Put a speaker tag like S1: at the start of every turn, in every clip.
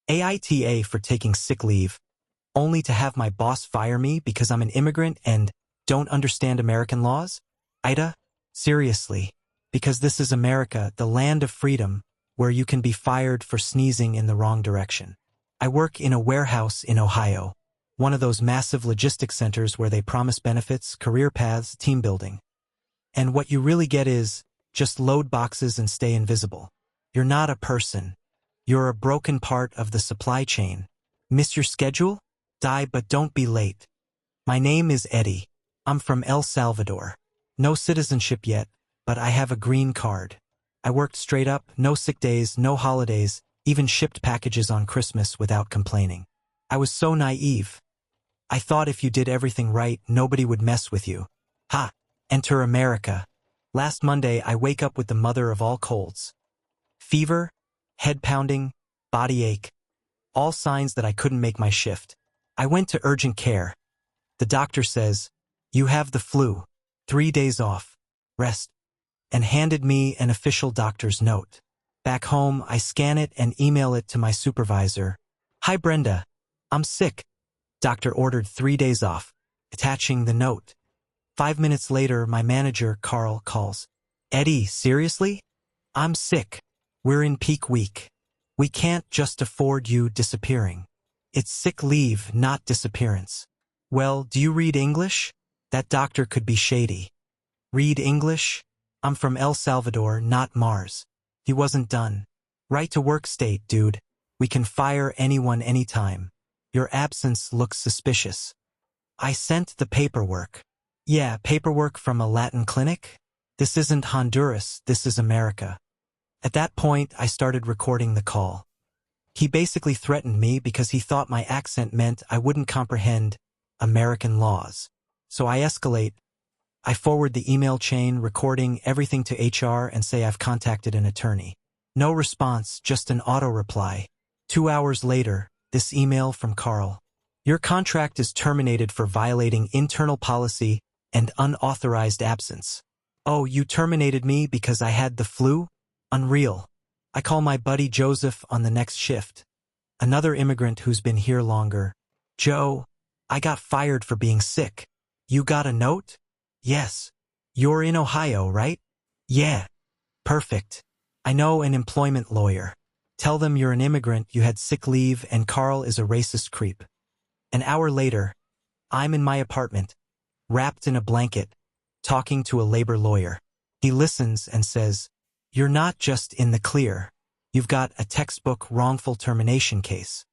S1: AITA for taking sick leave, only to have my boss fire me because I'm an immigrant and don't understand American laws? Ida? Seriously. Because this is America, the land of freedom, where you can be fired for sneezing in the wrong direction. I work in a warehouse in Ohio, one of those massive logistics centers where they promise benefits, career paths, team building. And what you really get is, just load boxes and stay invisible. You're not a person. You're a broken part of the supply chain. Miss your schedule? Die, but don't be late. My name is Eddie. I'm from El Salvador. No citizenship yet, but I have a green card. I worked straight up, no sick days, no holidays, even shipped packages on Christmas without complaining. I was so naive. I thought if you did everything right, nobody would mess with you. Ha! Enter America. Last Monday, I wake up with the mother of all colds. Fever, head pounding, body ache. All signs that I couldn't make my shift. I went to urgent care. The doctor says, "You have the flu. 3 days off. Rest." And handed me an official doctor's note. Back home, I scan it and email it to my supervisor. "Hi Brenda. I'm sick." Doctor ordered 3 days off, attaching the note. 5 minutes later, my manager, Carl, calls. "Eddie, seriously? I'm sick. We're in peak week. We can't just afford you disappearing. It's sick leave, not disappearance." "Well, do you read English? That doctor could be shady." "Read English? I'm from El Salvador, not Mars." He wasn't done. "Right to work state, dude. We can fire anyone anytime. Your absence looks suspicious." I sent the paperwork. "Yeah, paperwork from a Latin clinic? This isn't Honduras, this is America." At that point, I started recording the call. He basically threatened me because he thought my accent meant I wouldn't comprehend American laws. So I escalate. I forward the email chain, recording everything to HR and say I've contacted an attorney. No response, just an auto-reply. 2 hours later, this email from Carl. "Your contract is terminated for violating internal policy and unauthorized absence." "Oh, you terminated me because I had the flu? Unreal." I call my buddy Joseph on the next shift. Another immigrant who's been here longer. "Joe, I got fired for being sick. You got a note?" "Yes." "You're in Ohio, right?" "Yeah." "Perfect. I know an employment lawyer. Tell them you're an immigrant, you had sick leave, and Carl is a racist creep." An hour later, I'm in my apartment, wrapped in a blanket, talking to a labor lawyer. He listens and says, "You're not just in the clear. You've got a textbook wrongful termination case."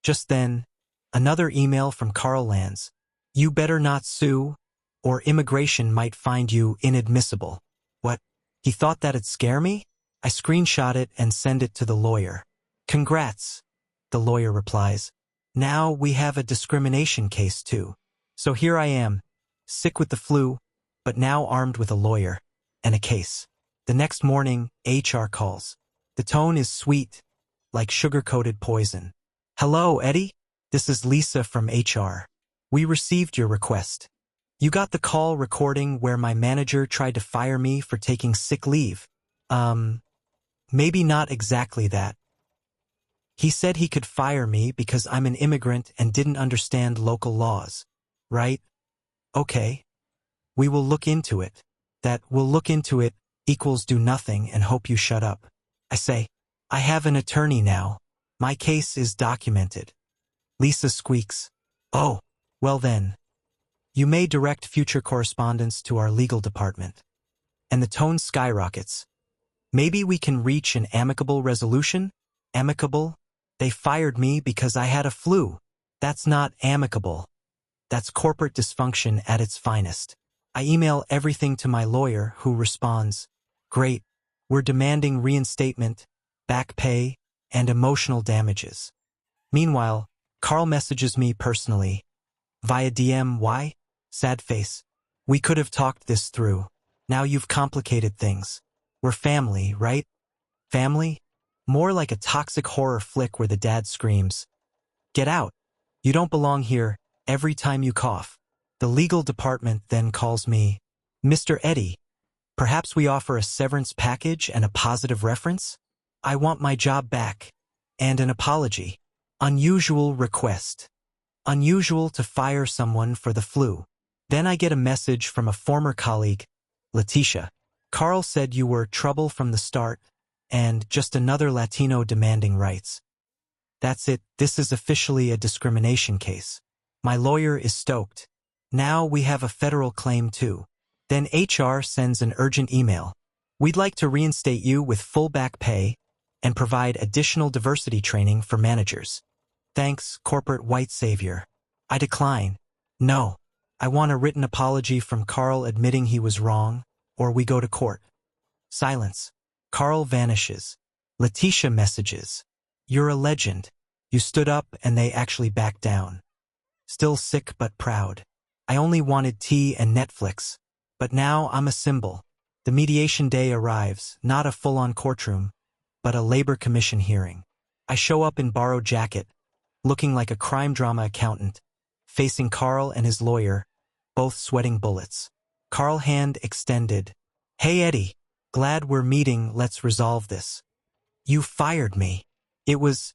S1: Just then, another email from Carl lands. "You better not sue, or immigration might find you inadmissible." What? He thought that'd scare me? I screenshot it and send it to the lawyer. "Congrats," the lawyer replies. "Now we have a discrimination case too." So here I am, sick with the flu, but now armed with a lawyer and a case. The next morning, HR calls. The tone is sweet, like sugar-coated poison. "Hello, Eddie? This is Lisa from HR. We received your request. You got the call recording where my manager tried to fire me for taking sick leave. Maybe not exactly that. He said he could fire me because I'm an immigrant and didn't understand local laws. Right? Okay. We will look into it. That 'we'll look into it' equals do nothing and hope you shut up." I say, "I have an attorney now. My case is documented." Lisa squeaks, "Oh, well then. You may direct future correspondence to our legal department." And the tone skyrockets. "Maybe we can reach an amicable resolution?" Amicable? They fired me because I had a flu. That's not amicable. That's corporate dysfunction at its finest. I email everything to my lawyer, who responds, "Great, we're demanding reinstatement, back pay, and emotional damages." Meanwhile, Carl messages me personally. Via DM, "Why? Sad face. We could have talked this through. Now you've complicated things. We're family, right?" Family? More like a toxic horror flick where the dad screams, "Get out. You don't belong here," every time you cough. The legal department then calls me, "Mr. Eddie, perhaps we offer a severance package and a positive reference? I want my job back. And an apology." Unusual request. Unusual to fire someone for the flu. Then I get a message from a former colleague, Leticia. Carl said you were trouble from the start, and just another Latino demanding rights. That's it, this is officially a discrimination case. My lawyer is stoked. Now we have a federal claim too. Then HR sends an urgent email. We'd like to reinstate you with full back pay and provide additional diversity training for managers. Thanks, corporate white savior. I decline. No. I want a written apology from Carl admitting he was wrong, or we go to court. Silence. Carl vanishes. Leticia messages. You're a legend. You stood up and they actually backed down. Still sick but proud. I only wanted tea and Netflix. But now I'm a symbol. The mediation day arrives, not a full-on courtroom, but a labor commission hearing. I show up in borrowed jacket, looking like a crime drama accountant, facing Carl and his lawyer, both sweating bullets. Carl hand extended. Hey Eddie, glad we're meeting, let's resolve this. You fired me. It was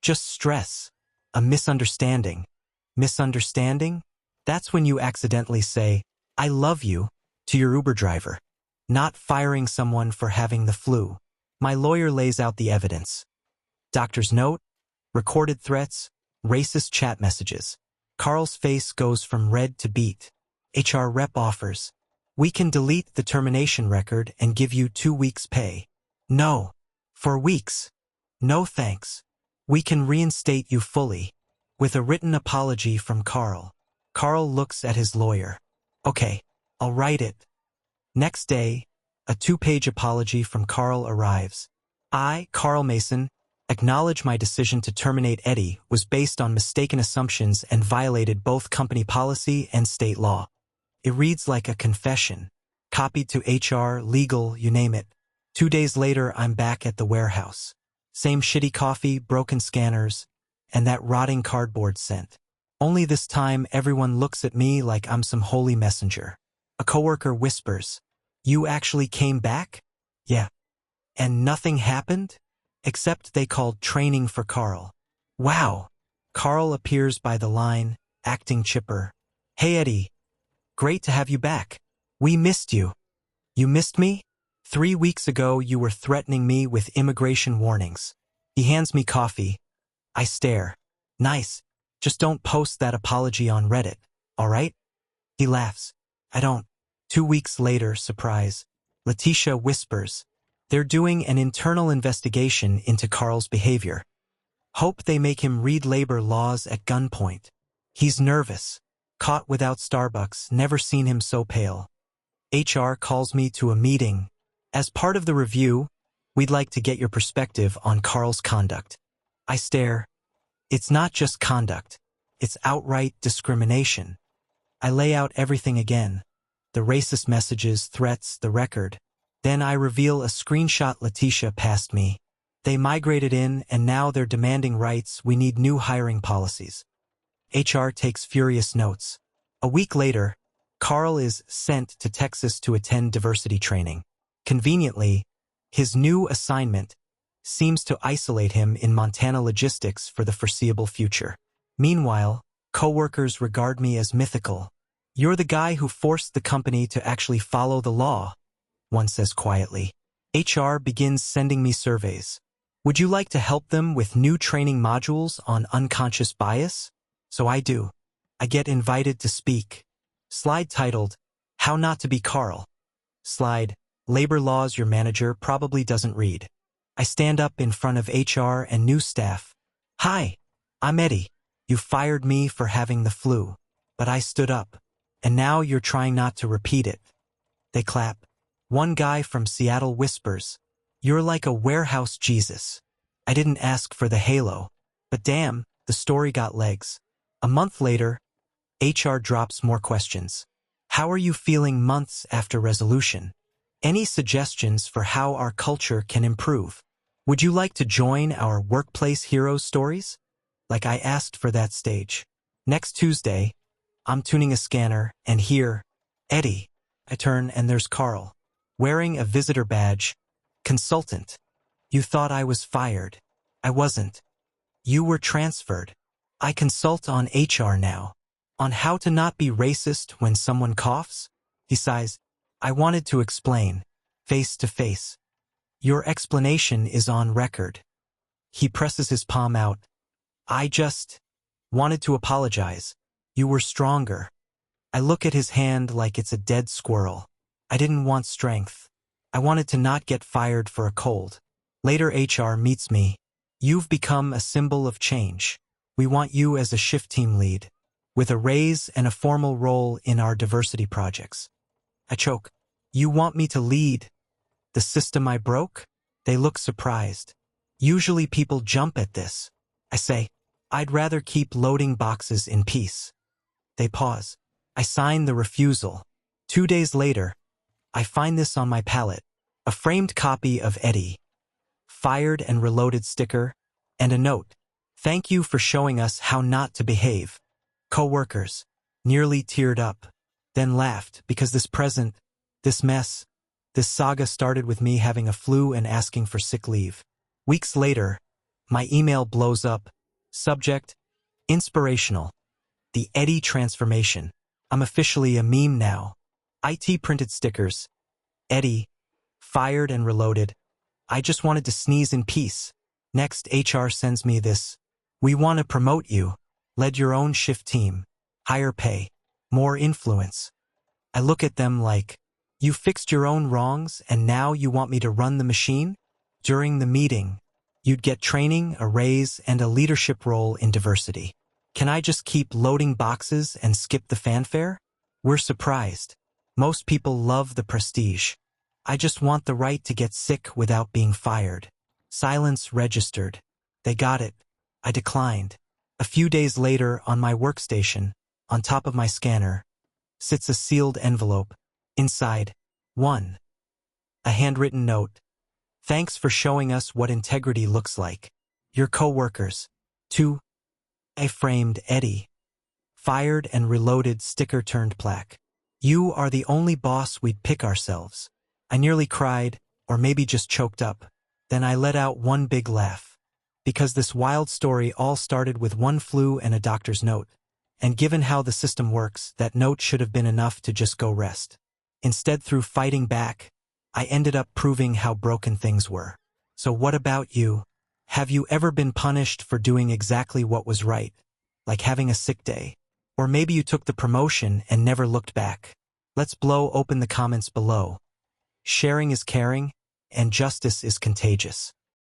S1: just stress. A misunderstanding. Misunderstanding? That's when you accidentally say, I love you, to your Uber driver. Not firing someone for having the flu. My lawyer lays out the evidence. Doctor's note, recorded threats, racist chat messages. Carl's face goes from red to beet. HR rep offers. We can delete the termination record and give you 2 weeks' pay. No. For weeks. No thanks. We can reinstate you fully. With a written apology from Carl. Carl looks at his lawyer. Okay, I'll write it. Next day, a 2-page apology from Carl arrives. I, Carl Mason, acknowledge my decision to terminate Eddie was based on mistaken assumptions and violated both company policy and state law. It reads like a confession. Copied to HR, legal, you name it. 2 days later, I'm back at the warehouse. Same shitty coffee, broken scanners, and that rotting cardboard scent. Only this time, everyone looks at me like I'm some holy messenger. A coworker whispers, You actually came back? Yeah. And nothing happened? Except they called training for Carl. Wow. Carl appears by the line, acting chipper. Hey Eddie. Great to have you back. We missed you. You missed me? 3 weeks ago you were threatening me with immigration warnings. He hands me coffee. I stare. Nice. Just don't post that apology on Reddit, alright? He laughs. I don't. 2 weeks later, surprise. Leticia whispers. They're doing an internal investigation into Carl's behavior. Hope they make him read labor laws at gunpoint. He's nervous. Caught without Starbucks, never seen him so pale. HR calls me to a meeting. As part of the review, we'd like to get your perspective on Carl's conduct. I stare. It's not just conduct. It's outright discrimination. I lay out everything again. The racist messages, threats, the record. Then I reveal a screenshot Leticia passed me. They migrated in and now they're demanding rights. We need new hiring policies. HR takes furious notes. A week later, Carl is sent to Texas to attend diversity training. Conveniently, his new assignment seems to isolate him in Montana logistics for the foreseeable future. Meanwhile, coworkers regard me as mythical. You're the guy who forced the company to actually follow the law, one says quietly. HR begins sending me surveys. Would you like to help them with new training modules on unconscious bias? So I do. I get invited to speak. Slide titled, How Not to Be Carl. Slide, Labor Laws Your Manager Probably Doesn't Read. I stand up in front of HR and new staff. Hi, I'm Eddie. You fired me for having the flu, but I stood up, and now you're trying not to repeat it. They clap. One guy from Seattle whispers, You're like a warehouse Jesus. I didn't ask for the halo, but damn, the story got legs. A month later, HR drops more questions. How are you feeling months after resolution? Any suggestions for how our culture can improve? Would you like to join our workplace heroes stories? Like I asked for that stage. Next Tuesday, I'm tuning a scanner and hear, Eddie. I turn and there's Carl, wearing a visitor badge. Consultant. You thought I was fired. I wasn't. You were transferred. I consult on HR now. On how to not be racist when someone coughs? He sighs. I wanted to explain, face to face. Your explanation is on record. He presses his palm out. I just wanted to apologize. You were stronger. I look at his hand like it's a dead squirrel. I didn't want strength. I wanted to not get fired for a cold. Later HR meets me. You've become a symbol of change. We want you as a shift team lead, with a raise and a formal role in our diversity projects. I choke. You want me to lead the system I broke? They look surprised. Usually people jump at this. I say, I'd rather keep loading boxes in peace. They pause. I sign the refusal. 2 days later, I find this on my pallet, a framed copy of Eddie, fired and reloaded sticker, and a note. Thank you for showing us how not to behave. Co-workers nearly teared up, then laughed because this mess, this saga started with me having a flu and asking for sick leave. Weeks later, my email blows up. Subject, inspirational. The Eddie transformation. I'm officially a meme now. IT printed stickers. Eddie, fired and reloaded. I just wanted to sneeze in peace. Next, HR sends me this. We want to promote you. Lead your own shift team. Higher pay. More influence. I look at them like, you fixed your own wrongs and now you want me to run the machine? During the meeting, you'd get training, a raise, and a leadership role in diversity. Can I just keep loading boxes and skip the fanfare? We're surprised. Most people love the prestige. I just want the right to get sick without being fired. Silence registered. They got it. I declined. A few days later, on my workstation, on top of my scanner, sits a sealed envelope. Inside, 1. A handwritten note. Thanks for showing us what integrity looks like. Your co-workers. 2. A framed Eddie, fired and reloaded sticker turned plaque. You are the only boss we'd pick ourselves. I nearly cried, or maybe just choked up. Then I let out one big laugh. Because this wild story all started with one flu and a doctor's note. And given how the system works, that note should have been enough to just go rest. Instead, through fighting back, I ended up proving how broken things were. So what about you? Have you ever been punished for doing exactly what was right, like having a sick day? Or maybe you took the promotion and never looked back. Let's blow open the comments below. Sharing is caring, and justice is contagious.